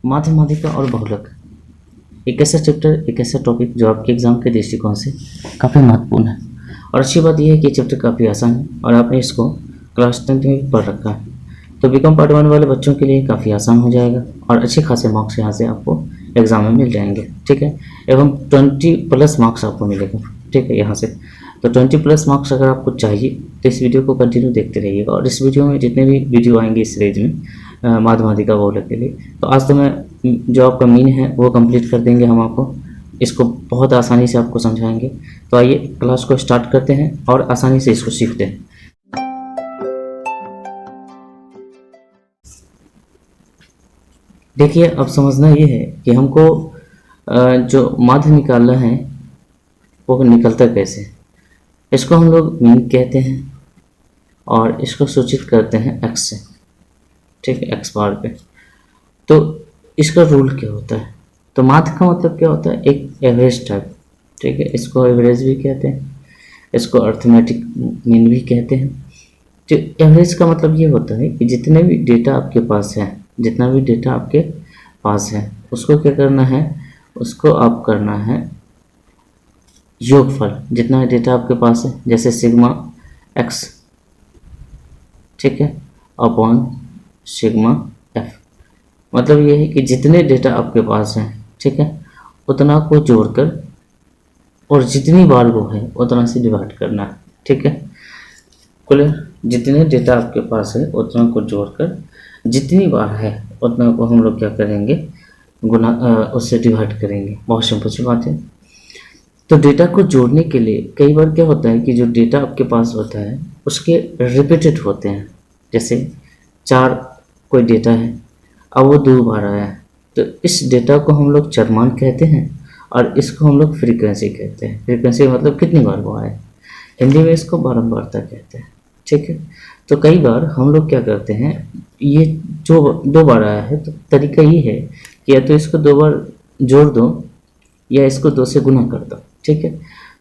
माध्यमाधिका और बहुलक एक ऐसा चैप्टर, एक ऐसा टॉपिक जो आपके एग्ज़ाम के दृष्टिकोण से काफ़ी महत्वपूर्ण है। और अच्छी बात यह है कि चैप्टर काफ़ी आसान है और आपने इसको क्लास 10th में भी पढ़ रखा है, तो बीकॉम पार्ट 1 वाले बच्चों के लिए काफ़ी आसान हो जाएगा और अच्छे खासे मार्क्स यहाँ से आपको एग्ज़ाम में मिल जाएंगे, ठीक है। एवं 20+ मार्क्स आपको मिलेगा, ठीक है, यहाँ से। तो 20+ मार्क्स अगर आपको चाहिए तो इस वीडियो को कंटिन्यू देखते रहिएगा। और इस वीडियो में जितने भी वीडियो आएंगे इस सीरीज में माध्यमाधिका बहुलक के लिए, तो आज तो मैं जो आपका मीन है वो कंप्लीट कर देंगे हम आपको, इसको बहुत आसानी से आपको समझाएंगे। तो आइए क्लास को स्टार्ट करते हैं और आसानी से इसको सीखते हैं। देखिए, अब समझना ये है कि हमको जो माध्य निकालना है वो निकलता कैसे। इसको हम लोग मीन कहते हैं और इसको सूचित करते हैं एक्स से, ठीक है, एक्स बार पे। तो इसका रूल क्या होता है, तो माध्य का मतलब क्या होता है, एक एवरेज टाइप, ठीक है, इसको एवरेज भी कहते हैं, इसको अर्थमेटिक मीन भी कहते हैं। तो एवरेज का मतलब ये होता है कि जितने भी डेटा आपके पास है, जितना भी डेटा आपके पास है उसको क्या करना है, उसको आप करना है योगफल, जितना डेटा आपके पास है, जैसे सिग्मा एक्स, ठीक है, अपॉन सिग्मा एफ। मतलब ये है कि जितने डेटा आपके पास हैं, ठीक है, उतना को जोड़कर और जितनी बार वो है उतना से डिवाइड करना है, ठीक है। कुल जितने डेटा आपके पास है उतना को जोड़कर जितनी बार है उतना को हम लोग क्या करेंगे, गुना उससे डिवाइड करेंगे। बहुत सिंपल सी बात है। तो डेटा को जोड़ने के लिए कई बार क्या होता है कि जो डेटा आपके पास होता है उसके रिपीटेड होते हैं। जैसे 4 कोई डेटा है, अब वो 2 बार आया है, तो इस डेटा को हम लोग चरमान कहते हैं और इसको हम लोग फ्रीक्वेंसी कहते हैं। फ्रीक्वेंसी मतलब कितनी बार वो आया, हिंदी में इसको बारंबारता कहते हैं, ठीक है। तो कई बार हम लोग क्या करते हैं, ये जो 2 बार आया है तो तरीका ये है कि या तो इसको 2 बार जोड़ दो या इसको 2 से गुना कर दो, ठीक है।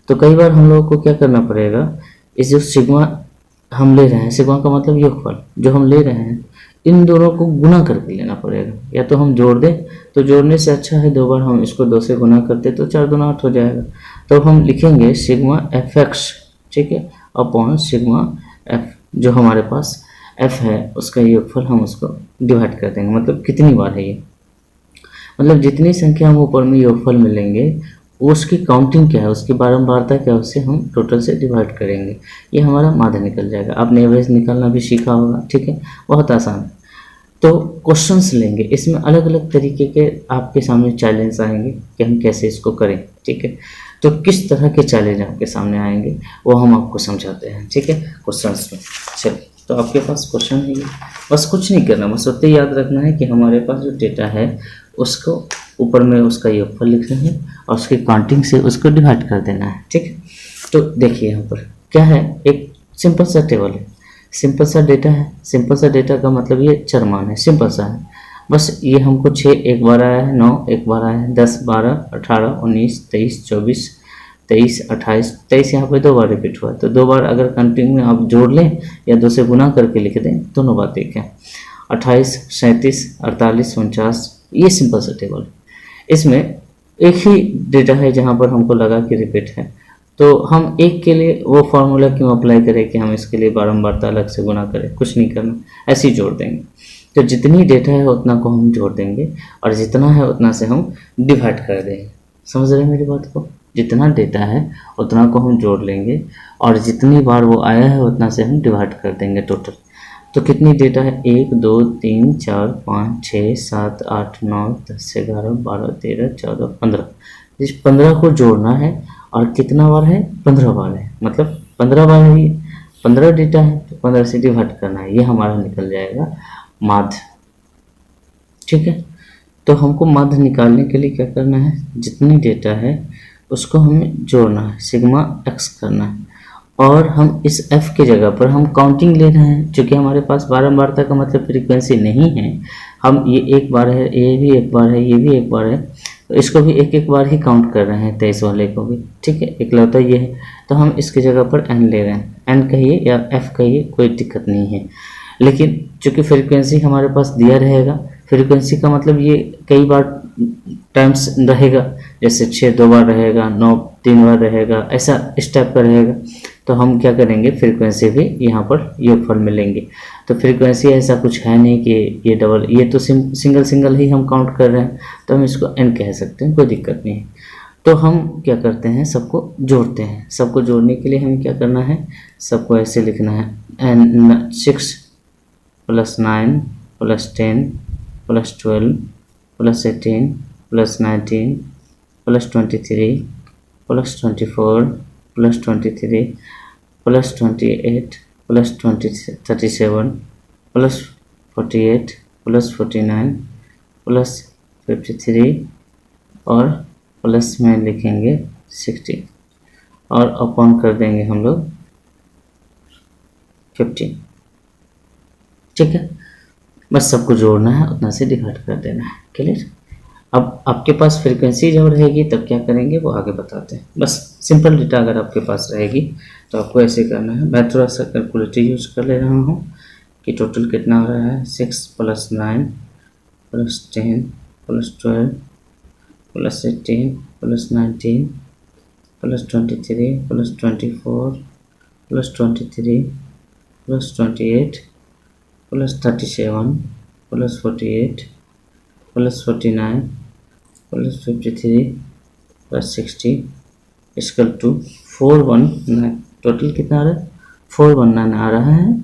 तो कई बार हम लोगों को क्या करना पड़ेगा, इस जो सिग्मा हम ले रहे हैं, सिग्मा का मतलब योगफल जो हम ले रहे हैं, इन दोनों को गुना करके लेना पड़ेगा। या तो हम जोड़ दें, तो जोड़ने से अच्छा है 2 बार हम इसको 2 से गुना करते तो 4 दूना 8 हो जाएगा। तो हम लिखेंगे सिग्मा एफ एक्स, ठीक है, अपॉन सिग्मा एफ, जो हमारे पास एफ है उसका योगफल हम उसको डिवाइड कर देंगे। मतलब कितनी बार है ये, मतलब जितनी संख्या हम ऊपर में योगफल मिलेंगे उसकी काउंटिंग क्या है, उसकी बारंबारता क्या है, उससे हम टोटल से डिवाइड करेंगे। ये हमारा माध्य निकल जाएगा। आपने एवरेज निकालना भी सीखा होगा, ठीक है, बहुत आसान है। तो क्वेश्चंस लेंगे, इसमें अलग अलग तरीके के आपके सामने चैलेंज आएंगे कि हम कैसे इसको करें, ठीक है। तो किस तरह के चैलेंज आपके सामने आएंगे वो हम आपको समझाते हैं, ठीक है, क्वेश्चंस में। चलिए, तो आपके पास क्वेश्चन है ये, बस कुछ नहीं करना, बस उतना याद रखना है कि हमारे पास जो डेटा है उसको ऊपर में उसका योगफल लिखना है और उसकी काउंटिंग से उसको डिवाइड कर देना है, ठीक है। तो देखिए यहाँ पर क्या है, एक सिंपल सा टेबल है, सिंपल सा डेटा है। सिंपल सा डेटा का मतलब ये चरमान है, सिंपल सा है। बस ये हमको 6 एक बार आया है, 9 एक बार आया है, 10 12 18 19 23 24 23 28 23 यहाँ पे 2 बार रिपीट हुआ है। तो 2 बार अगर काउंटिंग में आप जोड़ लें या 2 से गुना करके लिख दें, दोनों बात एक है। 28 37 48 49, ये सिंपल सा टेबल है। इसमें एक ही डेटा है जहाँ पर हमको लगा कि रिपीट है, तो हम एक के लिए वो फार्मूला क्यों अप्लाई करें कि हम इसके लिए बारंबारता अलग से गुना करें, कुछ नहीं करना, ऐसे ही जोड़ देंगे। तो जितनी डेटा है उतना को हम जोड़ देंगे और जितना है उतना से हम डिवाइड कर देंगे। समझ रहे हैं मेरी बात को, जितना डेटा है उतना को हम जोड़ लेंगे और जितनी बार वो आया है उतना से हम डिवाइड कर देंगे टोटल। तो कितनी डेटा है, 1 2 3 4 5 6 7 8 9 10 11 12 13 14 15। इस 15 को जोड़ना है और कितना बार है, 15 बार है, मतलब 15 बार है, 15 डेटा है तो 15 से डिवाइड करना है, ये हमारा निकल जाएगा माध्य, ठीक है। तो हमको माध्य निकालने के लिए क्या करना है, जितनी डेटा है उसको हमें जोड़ना है, सिग्मा एक्स करना है और हम इस f की जगह पर हम काउंटिंग ले रहे हैं। चूँकि हमारे पास बारंबारता का मतलब फ्रीक्वेंसी नहीं है, हम ये एक बार है, ये भी एक बार है, ये भी एक बार है, तो इसको भी एक एक बार ही काउंट कर रहे हैं, 23 वाले को भी, ठीक है, इकलौता ये है। तो हम इसकी जगह पर n ले रहे हैं, n कहिए या f कहिए, कोई दिक्कत नहीं है। लेकिन चूँकि फ्रीक्वेंसी हमारे पास दिया रहेगा, फ्रीक्वेंसी का मतलब ये कई बार टाइम्स रहेगा, जैसे 6 2 बार रहेगा, 9 3 बार रहेगा, ऐसा इस टाइप का रहेगा। तो हम क्या करेंगे, फ्रीक्वेंसी भी यहाँ पर योगफल में लेंगे। तो फ्रीक्वेंसी ऐसा कुछ है नहीं कि ये डबल, ये तो सिंगल सिंगल ही हम काउंट कर रहे हैं, तो हम इसको n कह सकते हैं, कोई दिक्कत नहीं है। तो हम क्या करते हैं, सबको जोड़ते हैं। सबको जोड़ने के लिए हमें क्या करना है, सबको ऐसे लिखना है, n 6 + 9 + 10 + 12 + 18 + 19 + 23 + 24 + 23 + 28 + 37 + 48 + 49 + 53 और प्लस में लिखेंगे 60 और अपॉन कर देंगे हम लोग 15। ठीक है, बस सबको जोड़ना है, उतना से डिवाइड कर देना है। क्लियर। अब आपके पास फ्रीक्वेंसी जब रहेगी तब क्या करेंगे वो आगे बताते हैं। बस सिंपल डेटा अगर आपके पास रहेगी तो आपको ऐसे करना है। मैं थोड़ा सा कैलकुलेटर यूज कर ले रहा हूँ कि टोटल कितना हो रहा है, 6 + 9 + 10 + 12 + 18 + 19 + 23 + 24 + 23 + 28 + 37 + 48 + 49 + 53 + 60 = 419। टोटल कितना आ रहा है, 419 आ रहा है।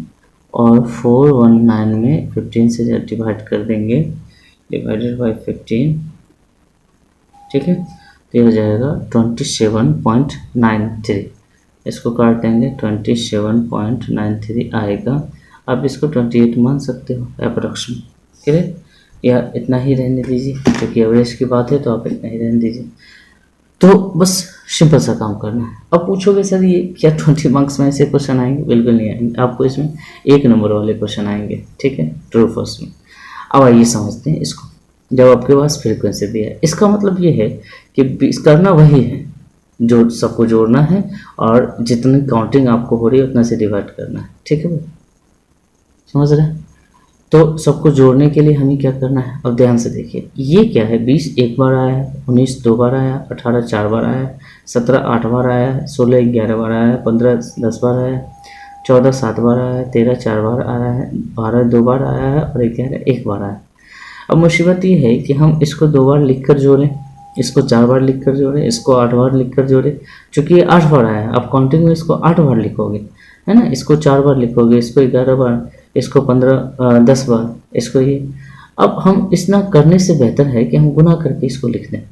और 419 में 15 से डिवाइड कर देंगे, डिवाइडेड बाई 15। ठीक है, तो ये हो जाएगा 27.93। इसको काट देंगे, 27.93 आएगा। आप इसको 28 मान सकते हो अप्रोक्सीमेट। क्लियर, या इतना ही रहने दीजिए, क्योंकि एवरेज की बात है तो आप इतना ही रहने दीजिए। तो बस सिंपल सा काम करना है। अब पूछोगे सर ये क्या 20 मार्क्स में ऐसे क्वेश्चन आएंगे? बिल्कुल नहीं आएंगे, आपको इसमें 1 नंबर वाले क्वेश्चन आएंगे। ठीक है, ट्रू फॉल्स में। अब आइए समझते हैं इसको। जब आपके पास फ्रीक्वेंसी दिया है, इसका मतलब ये है कि करना वही है, जो सबको जोड़ना है और जितनी काउंटिंग आपको हो रही है उतना से डिवाइड करना है। ठीक है भाई, समझ रहे हैं? तो सबको जोड़ने के लिए हमें क्या करना है, अब ध्यान से देखिए। ये क्या है, 20 1 बार आया है, 19 2 बार आया, 18 4 बार आया, 17 8 बार आया, 16 11 बार आया, 15 10 बार आया, 14 7 बार आया, 13 4 बार आया है, 12 2 बार आया है और 11 1 बार आया। अब मुसीबत ये है कि हम इसको 2 बार लिख कर जोड़ें, इसको 4 बार लिख कर जोड़ें, इसको 8 बार लिख कर जोड़ें। चूँकि ये 8 बार आया है, आप काउंटिंग में इसको 8 बार लिखोगे, है ना। इसको 4 बार लिखोगे, इसको 11 बार, इसको 10 बार, इसको ये। अब हम इतना करने से बेहतर है कि हम गुना करके इसको लिख दें।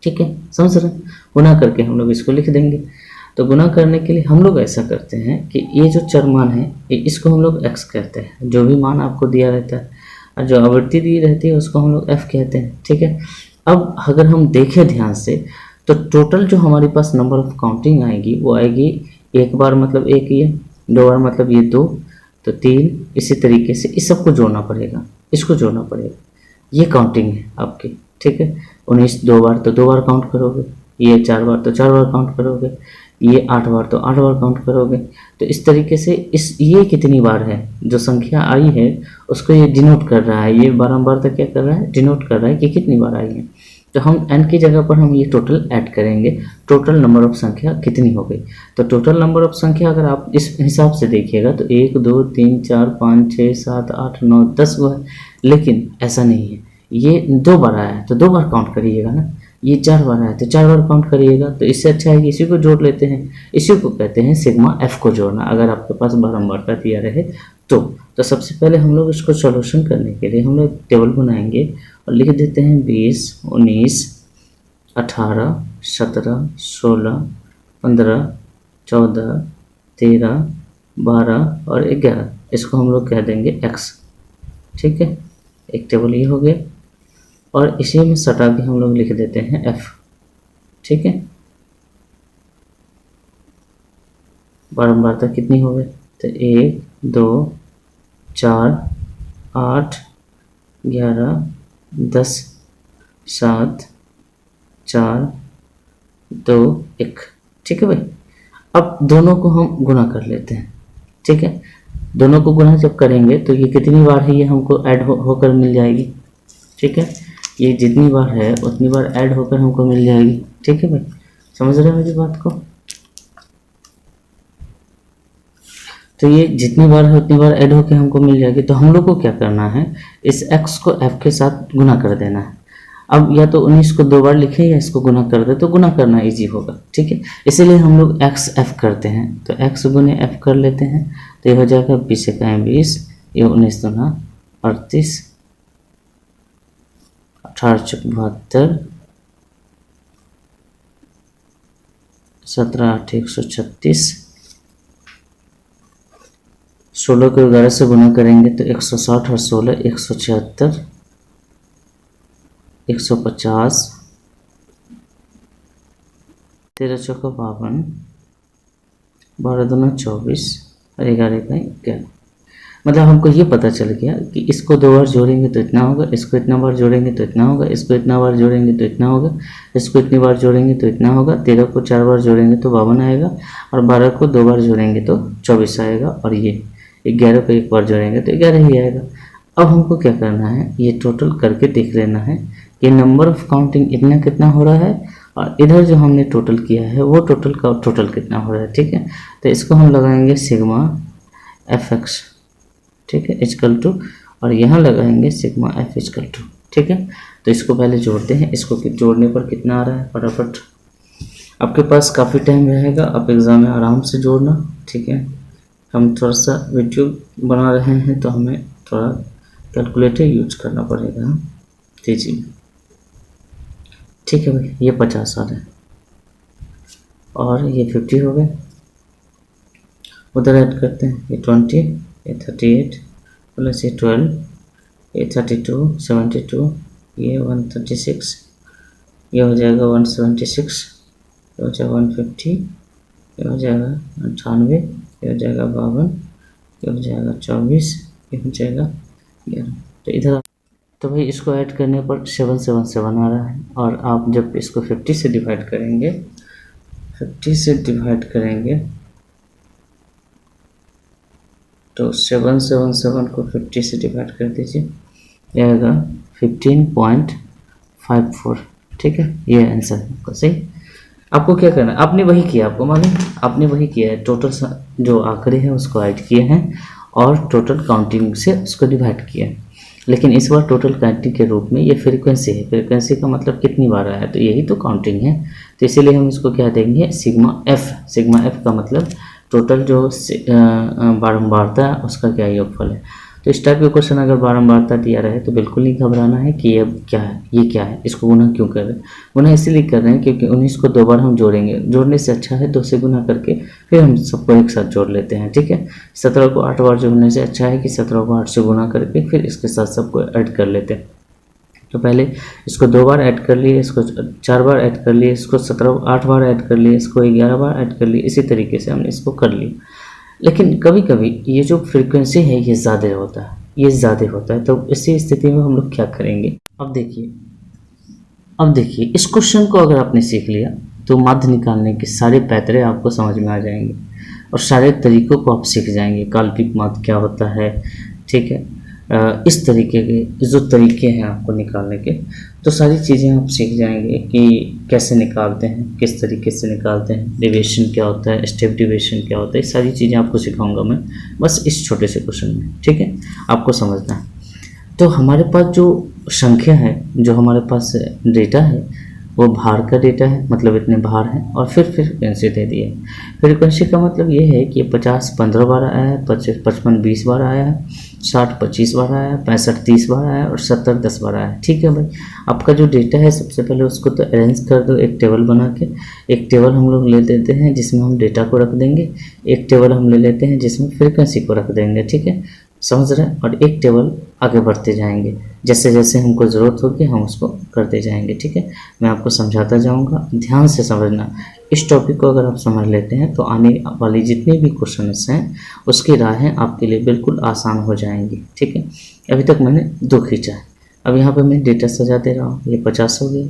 ठीक है, समझ रहे हैं? गुना करके हम लोग इसको लिख देंगे। तो गुना करने के लिए हम लोग ऐसा करते हैं कि ये जो चर मान है इसको हम लोग x कहते हैं, जो भी मान आपको दिया रहता है, और जो आवृत्ति दी रहती है उसको हम लोग f कहते हैं। ठीक है, अब अगर हम देखें ध्यान से तो टोटल जो हमारे पास नंबर ऑफ काउंटिंग आएगी वो आएगी, 1 बार मतलब 1 ये, 2 बार मतलब ये 2, तो 3, इसी तरीके से इस सबको जोड़ना पड़ेगा, इसको जोड़ना पड़ेगा। ये काउंटिंग है आपकी। ठीक है, 19 2 बार तो 2 बार काउंट करोगे, ये 4 बार तो 4 बार काउंट करोगे, ये 8 बार तो 8 बार काउंट करोगे। तो इस तरीके से ये कितनी बार है, जो संख्या आई है उसको ये डिनोट कर रहा है, ये बारंबार तक क्या कर रहा है, डिनोट कर रहा है कि कितनी बार आई है। तो हम n की जगह पर हम ये टोटल ऐड करेंगे, टोटल नंबर ऑफ संख्या कितनी हो गई। तो टोटल नंबर ऑफ संख्या अगर आप इस हिसाब से देखिएगा तो 1 2 3 4 5 6 7 8 9 10 वो है, लेकिन ऐसा नहीं है। ये 2 बार आया है तो 2 बार काउंट करिएगा ना, ये 4 बार आया तो 4 बार काउंट करिएगा। तो इससे अच्छा है कि इसी को जोड़ लेते हैं, इसी को कहते हैं सिग्मा f को जोड़ना, अगर आपके पास बारंबार का दिया रहे तो सबसे पहले हम लोग इसको सॉल्यूशन करने के लिए हम लोग टेबल बनाएंगे और लिख देते हैं 20 19 18 17 16 15 14 13 12 और 11, इसको हम लोग कह देंगे x। ठीक है, एक टेबल ये हो गया और इसी में सटा के हम लोग लिख देते हैं f। ठीक है, बारंबार तक कितनी हो गई, तो 1 2 4 8 11 10 7 4 2 1। ठीक है भाई, अब दोनों को हम गुना कर लेते हैं। ठीक है, दोनों को गुना जब करेंगे तो ये कितनी बार है, ये हमको ऐड होकर मिल जाएगी। ठीक है, ये जितनी बार है उतनी बार ऐड होकर हमको मिल जाएगी। ठीक है भाई, समझ रहे हो मेरी बात को? तो ये जितनी बार है उतनी बार ऐड होकर हमको मिल जाएगी। तो हम लोग को क्या करना है, इस x को f के साथ गुना कर देना है। अब या तो 19 को 2 बार लिखें या इसको गुना कर दे, तो गुना करना इजी होगा। ठीक है, इसीलिए हम लोग x f करते हैं। तो x गुने f कर लेते हैं, तो ये हो जाएगा 20 × 20, ये 19 दूना 38, 18 × 72, 17 8 136, 16 को 11 से गुना करेंगे तो 160 और 16 176, 150, 13 चौका 52, 12 दूना 24 और 11 का 11। मतलब हमको ये पता चल गया कि इसको 2 बार जोड़ेंगे तो इतना होगा, इसको इतना बार जोड़ेंगे तो इतना होगा, इसको इतना बार जोड़ेंगे तो इतना होगा, इसको इतनी बार जोड़ेंगे तो इतना होगा। 13 को 4 बार जोड़ेंगे तो 52 आएगा, और 12 को 2 बार जोड़ेंगे तो 24 आएगा, और ये 11 को 1 बार जोड़ेंगे तो 11 ही आएगा। अब हमको क्या करना है, ये टोटल करके देख लेना है कि नंबर ऑफ काउंटिंग इतना कितना हो रहा है, और इधर जो हमने टोटल किया है वो टोटल का टोटल कितना हो रहा है। ठीक है, तो इसको हम लगाएंगे सिग्मा fx, ठीक है, इक्वल टू, और यहाँ लगाएंगे सिग्मा f इक्वल टू। ठीक है, तो इसको पहले जोड़ते हैं। इसको जोड़ने पर कितना आ रहा है, फटाफट, आपके पास काफ़ी टाइम रहेगा, आप एग्ज़ाम में आराम से जोड़ना। ठीक है, हम थोड़ा सा वीडियो बना रहे हैं तो हमें थोड़ा कैलकुलेटर यूज करना पड़ेगा तेजी में। ठीक है भाई, ये 50 आ रहा है और ये 50 हो गए, उधर ऐड करते हैं, ये 20, ये 38 प्लस ये 12, ये 32, 72, ये 136, ये हो जाएगा 176, ये हो जाएगा 150, ये हो जाएगा 98, ये हो जाएगा 52, ये हो जाएगा 24, ये हो जाएगा 11। तो इधर तो भाई इसको ऐड करने पर 777 आ रहा है, और आप जब इसको 50 से डिवाइड करेंगे, 50 से डिवाइड करेंगे तो 777 को 50 से डिवाइड कर दीजिए, यह आएगा 15.54। ठीक है, ये आंसर है आपका सही। आपको क्या करना है, आपने वही किया, आपको मालूम आपने वही किया है, टोटल जो आंकड़े हैं उसको ऐड किए हैं और टोटल काउंटिंग से उसको डिवाइड किया है। लेकिन इस बार टोटल काउंटिंग के रूप में ये फ्रीक्वेंसी है। फ्रीक्वेंसी का मतलब कितनी बार आया, तो यही तो काउंटिंग है। तो इसीलिए हम इसको क्या देंगे, सिग्मा एफ। सिग्मा एफ का मतलब टोटल जो बारंबारता है उसका क्या योगफल है। तो इस टाइप के क्वेश्चन अगर बारंबारता दिया रहे तो बिल्कुल नहीं घबराना है कि ये क्या है, ये क्या है, इसको गुना क्यों कर रहे हैं। गुना इसीलिए कर रहे हैं क्योंकि 19 को 2 बार हम जोड़ेंगे, जोड़ने से अच्छा है 2 से गुना करके फिर हम सबको एक साथ जोड़ लेते हैं। ठीक है, 17 को 8 बार जोड़ने से अच्छा है कि 17 को 8 से गुना करके फिर इसके साथ सबको ऐड कर लेते हैं। तो पहले इसको 2 बार ऐड कर लिए, इसको 4 बार ऐड कर लिए, इसको 8 बार ऐड कर लिए, इसको 11 बार ऐड कर लिए। इसी तरीके से हमने इसको कर लिया। लेकिन कभी कभी ये जो फ्रीक्वेंसी है ये ज़्यादा होता है, ये ज़्यादा होता है। तो इसी स्थिति में हम लोग क्या करेंगे, अब देखिए इस क्वेश्चन को अगर आपने सीख लिया तो माध्य निकालने के सारे पैतरे आपको समझ में आ जाएंगे और सारे तरीकों को आप सीख जाएंगे। काल्पनिक माध्य क्या होता है, ठीक है, इस तरीके के जो तरीके हैं आपको निकालने के, तो सारी चीज़ें आप सीख जाएंगे कि कैसे निकालते हैं, किस तरीके से निकालते हैं, डेविएशन क्या होता है, स्टेप डेविएशन क्या होता है, सारी चीज़ें आपको सिखाऊंगा मैं बस इस छोटे से क्वेश्चन में। ठीक है, आपको समझना है। तो हमारे पास जो संख्या है, जो हमारे पास डेटा है वो भार का डेटा है, मतलब इतने भार हैं, और फिर फ्रीक्वेंसी दे दी है। फ्रीक्वेंसी का मतलब ये है कि 50 15 बार आया है, 55 20 बार आया है, 60 25 बार आया है, 65 30 बार आया है, और 70 10 बार आया है। ठीक है भाई, आपका जो डेटा है सबसे पहले उसको तो अरेंज कर दो एक टेबल बना के। एक टेबल हम लोग ले लेते हैं जिसमें हम डेटा को रख देंगे, एक टेबल हम ले लेते हैं जिसमें फ्रीक्वेंसी को रख देंगे। ठीक है, समझ रहे हैं, और एक टेबल आगे बढ़ते जाएंगे, जैसे जैसे हमको ज़रूरत होगी हम उसको करते जाएंगे। ठीक है, मैं आपको समझाता जाऊंगा, ध्यान से समझना। इस टॉपिक को अगर आप समझ लेते हैं तो आने वाली जितने भी क्वेश्चंस हैं उसकी राहें आपके लिए बिल्कुल आसान हो जाएंगी। ठीक है, अभी तक मैंने 2 खींचा है, अब यहाँ पे मैं डेटा सजा दे रहा हूँ। ये 50 हो गया,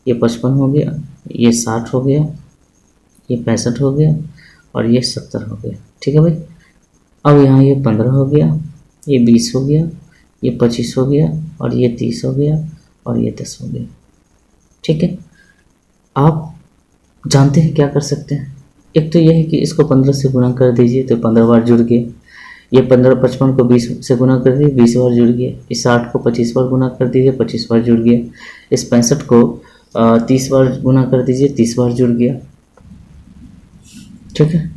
ये 55 हो गया, ये 60 हो गया, ये 65 हो गया, और ये 70 हो गया। ठीक है भाई, अब यहाँ ये 15 हो गया, ये 20 हो गया, ये 25 हो गया, और ये 30 हो गया, और ये 10 हो गया। ठीक है, आप जानते हैं क्या कर सकते हैं? एक तो यह है कि इसको 15 से गुना कर दीजिए तो 15 बार जुड़ गए। ये 15 55 को 20 से गुना कर दीजिए, 20 बार जुड़ गए। इस 60 को 25 बार गुना कर दीजिए, 25 बार जुड़ गया। इस 65 को 30 बार गुना कर दीजिए, 30 बार जुड़ गया। ठीक है,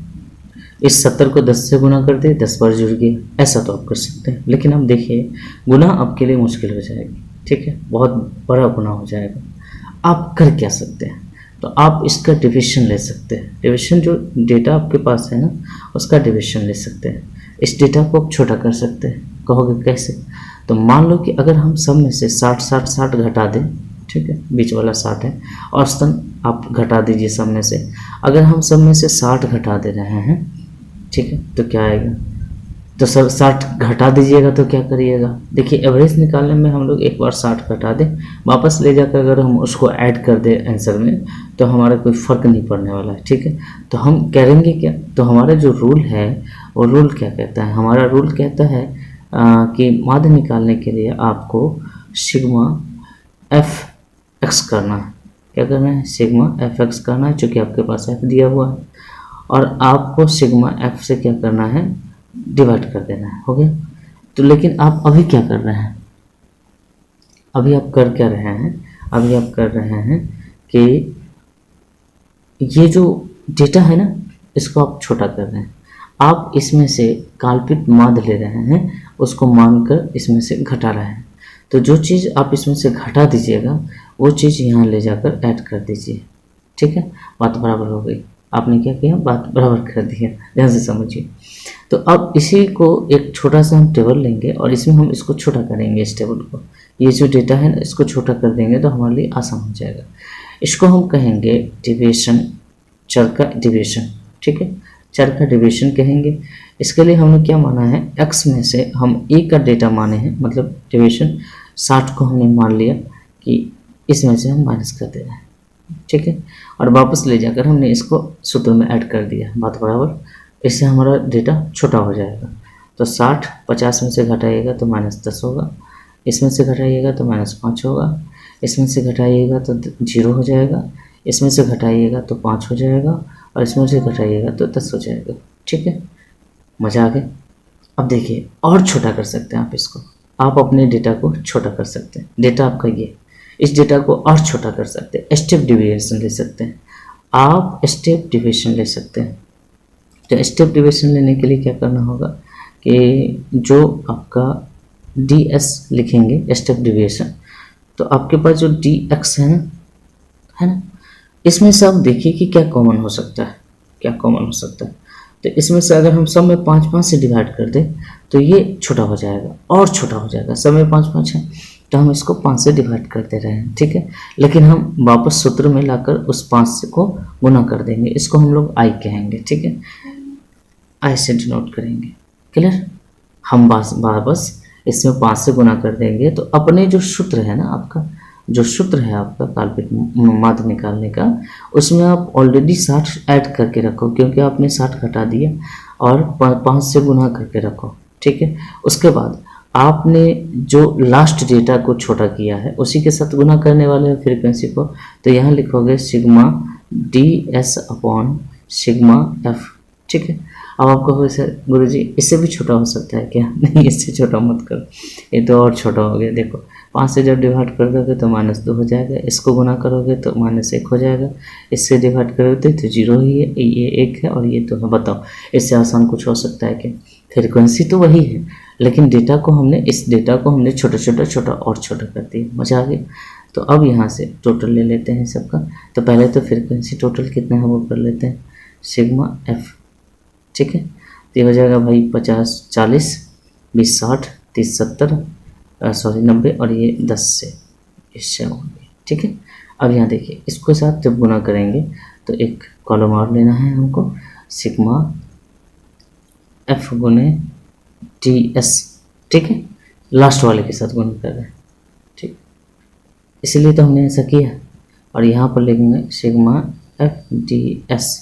इस 70 को 10 से गुना कर दे, 10 बार जुड़ गया। ऐसा तो आप कर सकते हैं, लेकिन अब देखिए गुना आपके लिए मुश्किल हो जाएगी। ठीक है, बहुत बड़ा गुना हो जाएगा। आप कर क्या सकते हैं? तो आप इसका डिविजन ले सकते हैं। डिविजन, जो डेटा आपके पास है ना, उसका डिविजन ले सकते हैं। इस डेटा को आप छोटा कर सकते हैं। कहोगे कैसे? तो मान लो कि अगर हम सब में से 60 60 60 घटा दें, ठीक है, बीच वाला 60 है, औसतन आप घटा दीजिए सब में से। अगर हम सब में से 60 घटा दे रहे हैं, ठीक है, तो क्या आएगा? तो सब 60 घटा दीजिएगा तो क्या करिएगा? देखिए, एवरेज निकालने में हम लोग एक बार 60 घटा दें, वापस ले जाकर अगर हम उसको ऐड कर दें आंसर में, तो हमारा कोई फ़र्क नहीं पड़ने वाला है। ठीक है, तो हम करेंगे क्या? तो हमारा जो रूल है वो रूल क्या कहता है? हमारा रूल कहता है कि माध्य निकालने के लिए आपको सिग्मा एफ एक्स करना है। क्या करना है? सिग्मा एफ एक्स करना है, चूँकि आपके पास एफ दिया हुआ है, और आपको सिग्मा एफ से क्या करना है? डिवाइड कर देना है। हो गया? तो लेकिन आप अभी क्या कर रहे हैं? अभी आप कर क्या रहे हैं? अभी आप कर रहे हैं कि ये जो डेटा है ना, इसको आप छोटा कर रहे हैं। आप इसमें से काल्पनिक माध्य ले रहे हैं, उसको मानकर इसमें से घटा रहे हैं। तो जो चीज़ आप इसमें से घटा दीजिएगा, वो चीज़ यहाँ ले जाकर ऐड कर दीजिए। ठीक है, बात बराबर हो गई। आपने क्या किया? बात बराबर कर दिया। ध्यान से समझिए। तो अब इसी को एक छोटा सा हम टेबल लेंगे और इसमें हम इसको छोटा करेंगे। इस टेबल को, ये जो डेटा है ना, इसको छोटा कर देंगे तो हमारे लिए आसान हो जाएगा। इसको हम कहेंगे डिविजन, चर का डिविजन। ठीक है, चर का डिविजन कहेंगे। इसके लिए हमने क्या माना है? x में से हम a का डेटा माने हैं, मतलब डिविजन 60 को हमने मान लिया कि इसमें से हम माइनस कर दे रहे हैं। ठीक है, और वापस ले जाकर हमने इसको सूत्र में ऐड कर दिया। बात बराबर। इससे हमारा डेटा छोटा हो जाएगा। तो 60 50 में से घटाइएगा तो -10 होगा, इसमें से घटाइएगा तो -5 होगा, इसमें से घटाइएगा तो 0 हो जाएगा, इसमें से घटाइएगा तो 5 हो जाएगा, और इसमें से घटाइएगा तो 10 हो जाएगा। ठीक है, मज़ा आ गया। अब देखिए, और छोटा कर सकते हैं आप इसको। आप अपने डेटा को छोटा कर सकते हैं। डेटा आपका ये, इस डेटा को और छोटा कर सकते हैं। स्टेप डिवीजन ले सकते हैं आप, स्टेप डिवीजन ले सकते हैं। तो स्टेप डिवीजन लेने के लिए क्या करना होगा कि जो आपका ds लिखेंगे स्टेप डिवीजन, तो आपके पास जो dx है ना, इसमें से आप देखिए कि क्या कॉमन हो सकता है। क्या कॉमन हो सकता है? तो इसमें से अगर हम सब में 5 5 से डिवाइड कर दें तो ये छोटा हो जाएगा, और छोटा हो जाएगा। सब में 5 5 है तो हम इसको 5 से डिवाइड कर दे रहे हैं। ठीक है, लेकिन हम वापस सूत्र में लाकर उस 5 को गुना कर देंगे। इसको हम लोग i कहेंगे। ठीक है, i से डिनोट करेंगे। क्लियर? हम वापस इसमें 5 से गुना कर देंगे तो अपने जो सूत्र है ना, आपका जो सूत्र है आपका काल्पनिक माध्य निकालने का, उसमें आप ऑलरेडी 60 ऐड करके रखो, क्योंकि आपने 60 घटा दिया, और 5 से गुना करके रखो। ठीक है, उसके बाद आपने जो लास्ट डेटा को छोटा किया है उसी के साथ गुना करने वाले हैं फ्रीक्वेंसी को। तो यहाँ लिखोगे sigma ds upon sigma F. ठीक है, अब आपको कहोगे सर गुरुजी इससे भी छोटा हो सकता है क्या? नहीं, इससे छोटा मत करो, ये तो और छोटा हो गया। देखो, 5 से जब डिवाइड कर दोगे तो -2 हो जाएगा, इसको गुना करोगे तो -1 हो जाएगा, इससे डिवाइड करोगे तो 0 ही है, ये 1 है और ये 2 है। बताओ, इससे आसान कुछ हो सकता है क्या? फ्रीक्वेंसी तो वही है, लेकिन डेटा को हमने, इस डेटा को हमने छोटा और छोटा कर दिया। मजा आ गया। तो अब यहाँ से टोटल ले लेते हैं सबका। तो पहले तो फ्रीक्वेंसी टोटल कितना है वो कर लेते हैं, सिग्मा एफ। ठीक है, तो ये हो जाएगा भाई 50 40 20 60 30 70 90, और ये 10 से इससे होंगे। ठीक है, अब यहाँ देखिए, इसको साथ जब गुना करेंगे तो एक कॉलम और लेना है हमको, सिग्मा एफ गुने ds। ठीक है, लास्ट वाले के साथ गुना कर रहे हैं। ठीक, इसलिए तो हमने ऐसा किया। और यहाँ पर लिखेंगे सिग्मा एफ ds।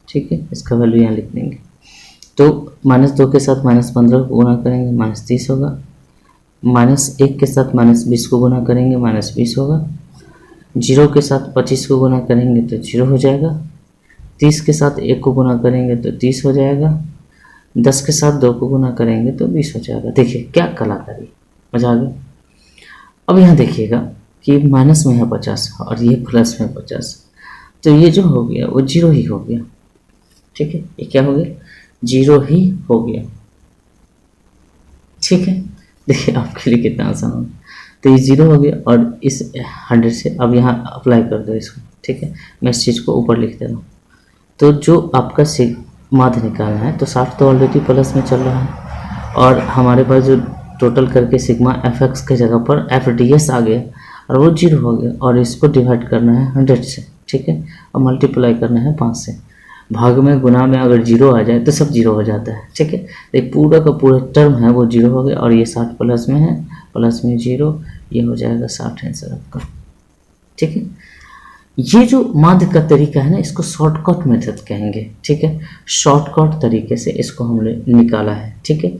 ठीक है, इसका वैल्यू यहाँ लिख देंगे। तो -2 के साथ -15 को गुना करेंगे -30 होगा, -1 के साथ -20 को गुना करेंगे -20 होगा, 0 के साथ 25 को गुना करेंगे तो 0 हो जाएगा, 30 के साथ 1 को गुना करेंगे तो 30 हो जाएगा, 10 के साथ 2 को गुना करेंगे तो 20 हो जाएगा। देखिए क्या कलाकारी, मजा आ गया। अब यहाँ देखिएगा कि माइनस में है 50 और ये प्लस में 50, तो ये जो हो गया वो 0 ही हो गया। ठीक है, ये क्या हो गया, 0 ही हो गया। ठीक है, देखिए आपके लिए कितना आसान हो, तो ये 0 हो गया और इस 100 से अब यहाँ अप्लाई कर दो इसको। ठीक है, मैं इस चीज़ को ऊपर लिख दे रहा हूँ। तो जो आपका माध्य निकालना है, तो 60 तो ऑलरेडी प्लस में चल रहा है और हमारे पास जो टोटल करके सिग्मा एफ एक्स के जगह पर एफ डी एस आ गया और वो 0 हो गया, और इसको डिवाइड करना है 100 से। ठीक है, और मल्टीप्लाई करना है 5 से। भाग में गुना में अगर 0 आ जाए तो सब 0 हो जाता है। ठीक है, तो पूरा का पूरा टर्म है वो 0 हो गया, और ये 60 प्लस में है, प्लस में 0, ये हो जाएगा 60 आंसर आपका। ठीक है, ये जो माध्य का तरीका है ना, इसको शॉर्टकट मेथड कहेंगे। ठीक है, शॉर्टकट तरीके से इसको हमने निकाला है। ठीक है,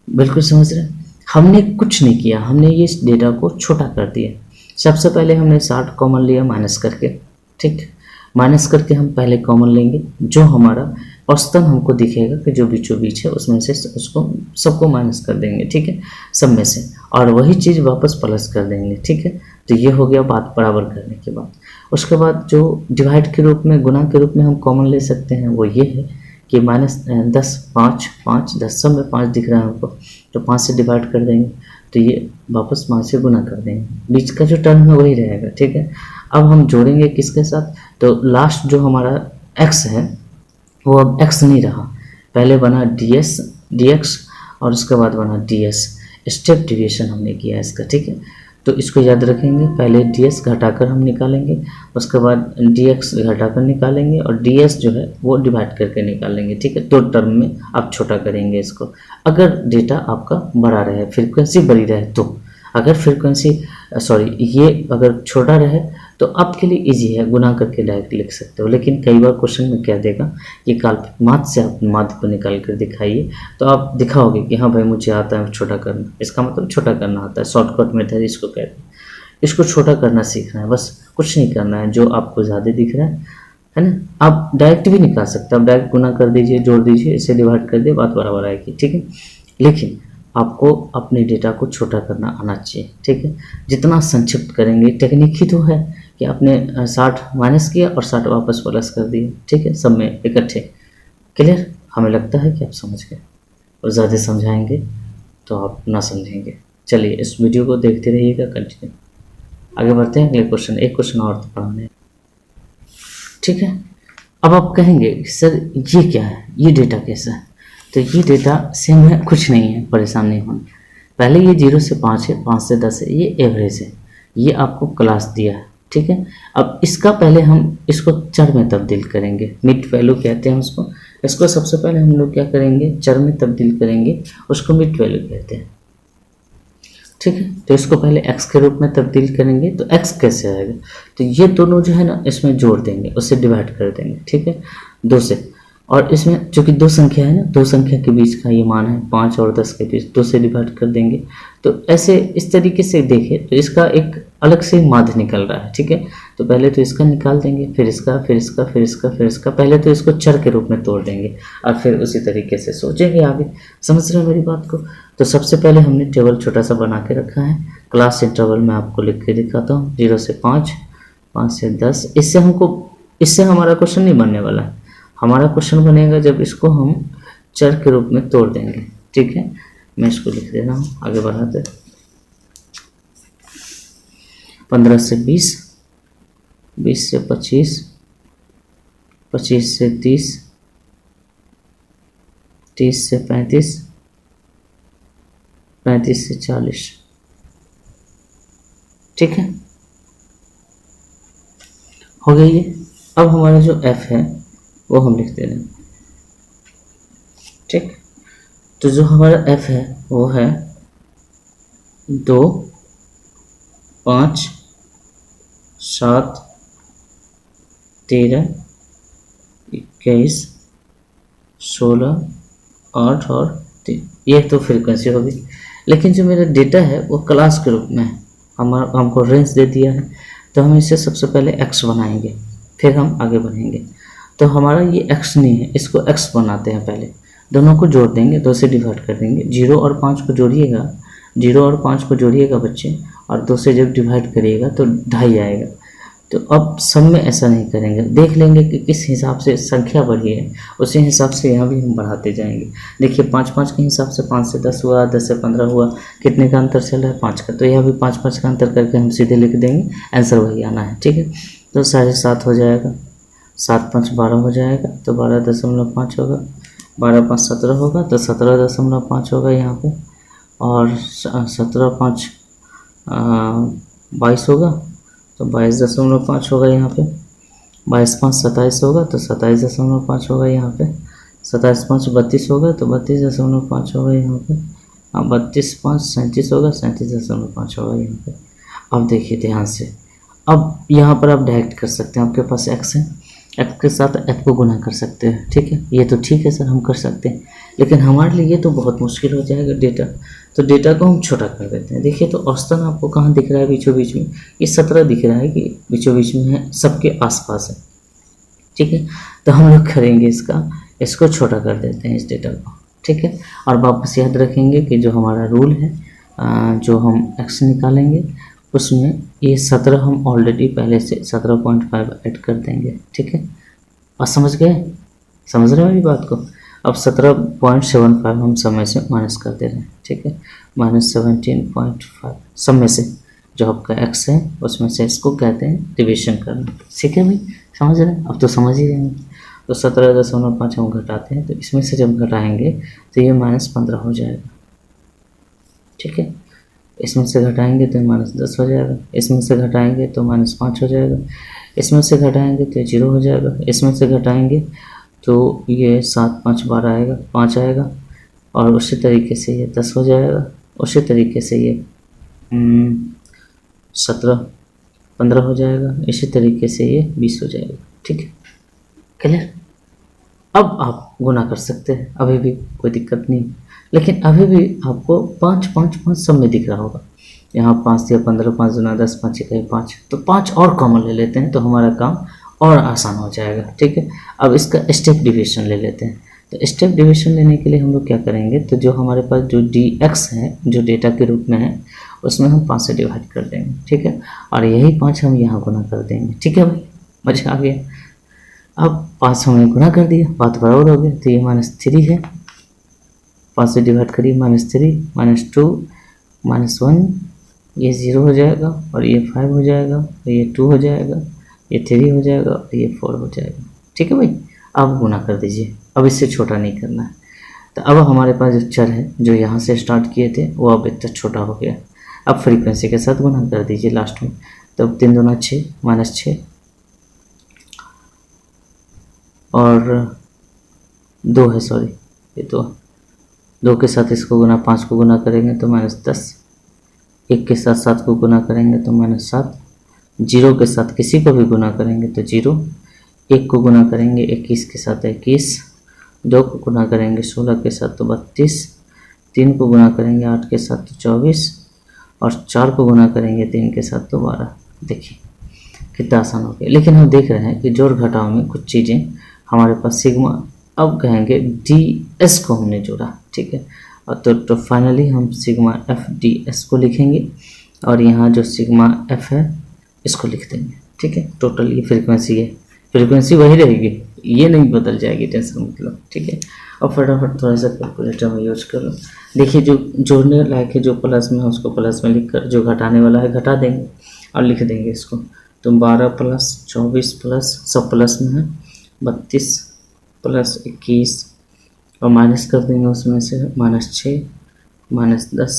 बिल्कुल समझ रहे हैं। हमने कुछ नहीं किया, हमने ये इस डेटा को छोटा कर दिया। सबसे पहले हमने 60 कॉमन लिया माइनस करके। ठीक, माइनस करके हम पहले कॉमन लेंगे, जो हमारा औसतन हमको दिखेगा कि जो बीचों बीच है उसमें से उसको सबको माइनस कर देंगे। ठीक है, सब में से, और वही चीज़ वापस प्लस कर देंगे। ठीक है, तो ये हो गया बात बराबर करने के बाद। उसके बाद जो डिवाइड के रूप में, गुना के रूप में हम कॉमन ले सकते हैं वो ये है कि -10 5 5 10 सब में 5 दिख रहा है हमको, तो 5 से डिवाइड कर देंगे, तो ये वापस 5 से गुना कर देंगे, बीच का जो टर्म है वही रहेगा। ठीक है, अब हम जोड़ेंगे किसके साथ, तो लास्ट जो हमारा x है वो अब x नहीं रहा, पहले बना dx और उसके बाद बना ds, स्टेप डिविएशन हमने किया इसका। ठीक है, तो इसको याद रखेंगे, पहले ds घटाकर हम निकालेंगे, उसके बाद dx घटाकर निकालेंगे, और ds जो है वो डिवाइड करके निकालेंगे। ठीक है, 2 टर्म में आप छोटा करेंगे इसको। अगर डेटा आपका बड़ा रहे, फ्रीक्वेंसी बड़ी रहे तो, अगर फ्रीक्वेंसी ये अगर छोटा रहे तो आपके लिए इजी है, गुना करके डायरेक्ट लिख सकते हो। लेकिन कई बार क्वेश्चन में क्या देगा कि काल्पनिक माध्य से आप माध्य को निकाल कर दिखाइए, तो आप दिखाओगे कि हाँ भाई मुझे आता है छोटा करना, इसका मतलब छोटा करना आता है, शॉर्टकट मेथड इसको कहते हैं। इसको छोटा करना सीखना है, बस कुछ नहीं करना है। जो आपको ज़्यादा दिख रहा है ना, आप डायरेक्ट भी निकाल सकते हैं, आप डायरेक्ट गुना कर दीजिए, जोड़ दीजिए, इसे डिवाइड कर दिए, बात बराबर आएगी। ठीक है, लेकिन आपको अपने डेटा को छोटा करना आना चाहिए। ठीक है, जितना संक्षिप्त करेंगे, टेक्निक ही तो है कि आपने 60 माइनस किया और 60 वापस प्लस कर दिए। ठीक है, सब में इकट्ठे। क्लियर, हमें लगता है कि आप समझ गए, और ज़्यादा समझाएंगे तो आप ना समझेंगे। चलिए इस वीडियो को देखते रहिएगा, कंटिन्यू आगे बढ़ते हैं अगले क्वेश्चन। एक क्वेश्चन और तो पढ़ाने। ठीक है, अब आप कहेंगे सर ये क्या है, ये डेटा कैसा है, तो ये डेटा सेम है, कुछ नहीं है, परेशान नहीं होना। पहले ये 0 से 5 है, 5 से 10 है, ये एवरेज है, ये आपको क्लास दिया है। ठीक है, अब इसका पहले हम इसको चर में तब्दील करेंगे, मिड वैल्यू कहते हैं उसको। इसको सबसे पहले हम लोग क्या करेंगे, चर में तब्दील करेंगे, उसको मिड वैल्यू कहते हैं। ठीक है, तो इसको पहले x के रूप में तब्दील करेंगे, तो x कैसे आएगा, तो ये दोनों जो है ना इसमें जोड़ देंगे, उससे डिवाइड कर देंगे। ठीक है, 2 से, और इसमें चूंकि 2 संख्या है ना, 2 संख्या के बीच का ये मान है, 5 और 10 के बीच, 2 से डिवाइड कर देंगे। तो ऐसे इस तरीके से देखें तो इसका एक अलग से माध्य निकल रहा है। ठीक है, तो पहले तो इसका निकाल देंगे, फिर इसका, फिर इसका, फिर इसका, फिर इसका, पहले तो इसको चर के रूप में तोड़ देंगे और फिर उसी तरीके से सोचेंगे आगे। समझ रहे हैं मेरी बात को। तो सबसे पहले हमने टेबल छोटा सा बना के रखा है, क्लास इंटरवल में आपको लिख के दिखाता हूँ, 0 से 5, 5 से 10। इससे हमारा क्वेश्चन नहीं बनने वाला है, हमारा क्वेश्चन बनेगा जब इसको हम चर के रूप में तोड़ देंगे। ठीक है, मैं इसको लिख दे रहा हूँ, आगे बढ़ाते। 15 से 20, 20 से 25, 25 से 30, 30 से 35, 35 से 40। ठीक है, हो गई ये। अब हमारा जो f है वो हम लिख दे रहे हैं। ठीक, तो जो हमारा f है वो है 2, 5, 7, 13, 21, 16, 8 और 3, ये तो फ्रीक्वेंसी होगी। लेकिन जो मेरा डेटा है वो क्लास के रूप में है, हमको रेंज दे दिया है, तो हम इसे सबसे पहले x बनाएंगे, फिर हम आगे बढ़ेंगे। तो हमारा ये x नहीं है, इसको x बनाते हैं पहले, दोनों को जोड़ देंगे, 2 से डिवाइड कर देंगे, 0 और 5 को जोड़िएगा, 0 और 5 को जोड़िएगा बच्चे, और 2 से जब डिवाइड करिएगा तो 2.5 आएगा। तो अब सब में ऐसा नहीं करेंगे, देख लेंगे कि किस हिसाब से संख्या बढ़ी है, उसी हिसाब से यहाँ भी हम बढ़ाते जाएंगे। देखिए 5-5 के हिसाब से 5 से 10 हुआ, 10 से 15 हुआ, कितने का अंतर चल रहा है, 5 का। तो यह भी 5-5 का अंतर करके हम सीधे लिख देंगे, आंसर वही आना है, ठीक है। तो 7.5 हो जाएगा, 7×5 12 हो जाएगा, तो 12.5 होगा, 12×5 17 होगा, तो 17.5 होगा यहाँ पे, और 17×5 22 होगा, तो 22.5 होगा यहाँ पे, 22×5 27 होगा, तो 27.5 होगा यहाँ पे, 27×5 32 होगा, तो 32.5 होगा यहाँ पे, 32×5 37 होगा, 37.5 होगा यहाँ पे। अब देखिए ध्यान से, अब यहाँ पर आप डायरेक्ट कर सकते हैं, आपके पास x है, x के साथ f को गुना कर सकते हैं, ठीक है। ये तो ठीक है सर, हम कर सकते हैं, लेकिन हमारे लिए तो बहुत मुश्किल हो जाएगा डेटा, तो डेटा को हम छोटा कर देते हैं। देखिए तो औसतन आपको कहाँ दिख रहा है, बीचों बीच में, ये 17 दिख रहा है कि बीचों बीच में है, सबके आसपास है, ठीक है। तो हम लोग करेंगे इसको छोटा कर देते हैं इस डेटा को, ठीक है। और वापस याद रखेंगे कि जो हमारा रूल है, जो हम x निकालेंगे उसमें ये 17 हम ऑलरेडी पहले से 17.5 ऐड कर देंगे, ठीक है। और समझ गए, समझ रहे हैं मेरी बात को। अब 17.75 हम समय से माइनस कर दे रहे हैं, ठीक है, -17.5 समय से, जो आपका x है उसमें से इसको कहते हैं डिविजन करना, ठीक है भाई, समझ रहे हैं, अब तो समझ ही रहे हैं। तो 17.5 हम घटाते हैं, तो इसमें से जब घटाएंगे तो ये -15 हो जाएगा, ठीक है। इसमें से घटाएंगे तो -10 हो जाएगा, इसमें से घटाएंगे तो -5 हो जाएगा, इसमें से घटाएंगे तो 0 हो जाएगा, इसमें से घटाएंगे तो ये 7×5 12 आएगा, 5 आएगा, और उसी तरीके से ये 10 हो जाएगा, उसी तरीके से ये 17 15 हो जाएगा, इसी तरीके से ये 20 हो जाएगा, ठीक है, क्लियर। अब आप गुना कर सकते हैं, अभी भी कोई दिक्कत नहीं, लेकिन अभी भी आपको 5 सब में दिख रहा होगा, यहाँ 5 या 15, 5 दूना 10, 5 इकाई 5, तो 5 और कॉमन ले लेते हैं, तो हमारा काम और आसान हो जाएगा, ठीक है। अब इसका स्टेप डिवीजन ले लेते हैं, तो स्टेप डिवीजन लेने के लिए हम लोग क्या करेंगे, तो जो हमारे पास जो dx है, जो डेटा के रूप में है, उसमें हम 5 से डिवाइड कर देंगे, ठीक है, और यही 5 हम यहाँ गुना कर देंगे, ठीक है भाई, मजा आ गया। अब 5 हमने गुना कर दिया, बात बराबर हो गई, तो ये -3 है, 5 से डिवाइड करिए, -3 -2 -1, ये 0 हो जाएगा, और ये 5 हो जाएगा, और ये 2 हो जाएगा, ये 3 हो जाएगा, और ये 4 हो जाएगा, ठीक है भाई। अब गुना कर दीजिए, अब इससे छोटा नहीं करना है। तो अब हमारे पास जो चर है, जो यहाँ से स्टार्ट किए थे, वो अब इतना छोटा हो गया। अब फ्रीक्वेंसी के साथ गुना कर दीजिए लास्ट में, तो 3 दूना 6 -6, और 2 है, सॉरी ये तो 2 के साथ इसको गुना, 5 को गुना करेंगे तो -10, 1 के साथ 7 को गुना करेंगे तो -7, 0 के साथ किसी को भी गुना करेंगे तो 0, 1 को गुना करेंगे 21 के साथ 21, 2 को गुना करेंगे 16 के साथ तो 32, 3 को गुना करेंगे 8 के साथ तो 24, और 4 को गुना करेंगे 3 के साथ तो 12। देखिए कितना आसान हो गया। लेकिन हम देख रहे हैं कि जोड़ घटाव में कुछ चीज़ें हमारे पास सिग्मा, अब कहेंगे ds को हमने जोड़ा, ठीक है, और तो फाइनली हम सिग्मा एफ ds को लिखेंगे, और यहाँ जो सिग्मा एफ है इसको लिख देंगे, ठीक है। टोटल ये फ्रीक्वेंसी है, फ्रीक्वेंसी वही रहेगी, ये नहीं बदल जाएगी, टेंशन मतलब, ठीक है। अब फटाफट थोड़ा सा कैलकुलेटर में यूज कर लो। देखिए जो जोड़ने लायक है, जो प्लस में है उसको प्लस में लिख कर, जो घटाने वाला है घटा देंगे और लिख देंगे इसको। तो 12 + 24 प्लस, सब प्लस में है, 32 + 21, और माइनस कर देंगे उसमें से -6 -10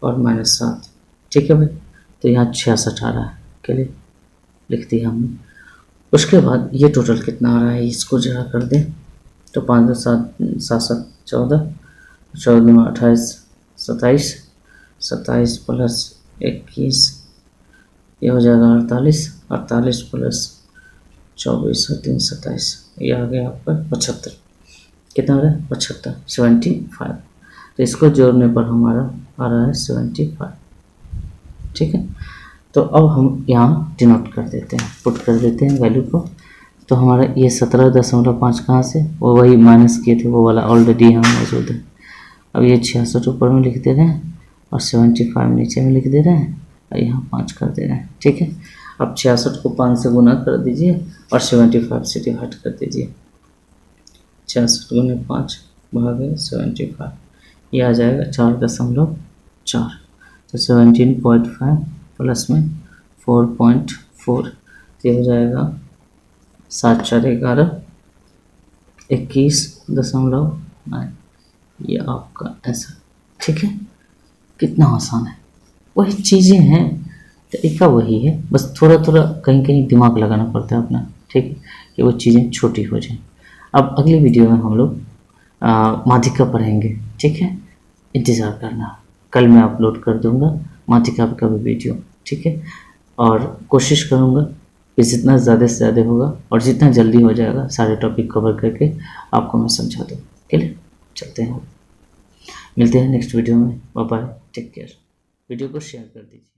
और -7, ठीक है भाई। तो यहाँ 66 आ रहा है, चलिए लिख दिया हमने। उसके बाद ये टोटल कितना आ रहा है, इसको जरा कर दें, तो 5 2 7 7 7 14, 14 में 28 27, 27 + 21 ये हो जाएगा 48, 48 + 24 और 3 27, ये आ गया आपका 75। कितना हो रहा है 75, 75। तो इसको जोड़ने पर हमारा आ रहा है 75। ठीक है, तो अब हम यहाँ डिनोट कर देते हैं, पुट कर देते हैं वैल्यू को। तो हमारा ये 17.5 कहाँ से, वो वही माइनस किए थे वो वाला ऑलरेडी यहाँ मौजूद है। अब ये 66 ऊपर में लिख दे रहे हैं और 75 नीचे में लिख दे रहे हैं और यहाँ 5 कर दे रहे हैं। ठीक है, अब 66 को 5 से गुना कर दीजिए और 75 से डिवाइड कर दीजिए। 66 गुने 5 भागे 75, ये आ जाएगा 4.4। तो 17.5 प्लस में 4.4, ये हो जाएगा 7 4 11, 21.9, ये आपका आंसर। ठीक है, कितना आसान है, वही चीज़ें हैं, तरीका वही है, बस थोड़ा थोड़ा कहीं कहीं दिमाग लगाना पड़ता है अपना। ठीक है, कि वो चीज़ें छोटी हो जाएं। अब अगली वीडियो में हम लोग माध्यिका पढ़ेंगे। ठीक है, इंतज़ार करना, कल मैं अपलोड कर दूंगा माध्यिका का भी वीडियो। ठीक है, और कोशिश करूंगा कि जितना ज़्यादा से ज़्यादा होगा और जितना जल्दी हो जाएगा सारे टॉपिक कवर करके आपको मैं समझा दूँ। चलिए चलते हैं, मिलते हैं नेक्स्ट वीडियो में। Bye bye, take care. Video को शेयर कर दीजिए।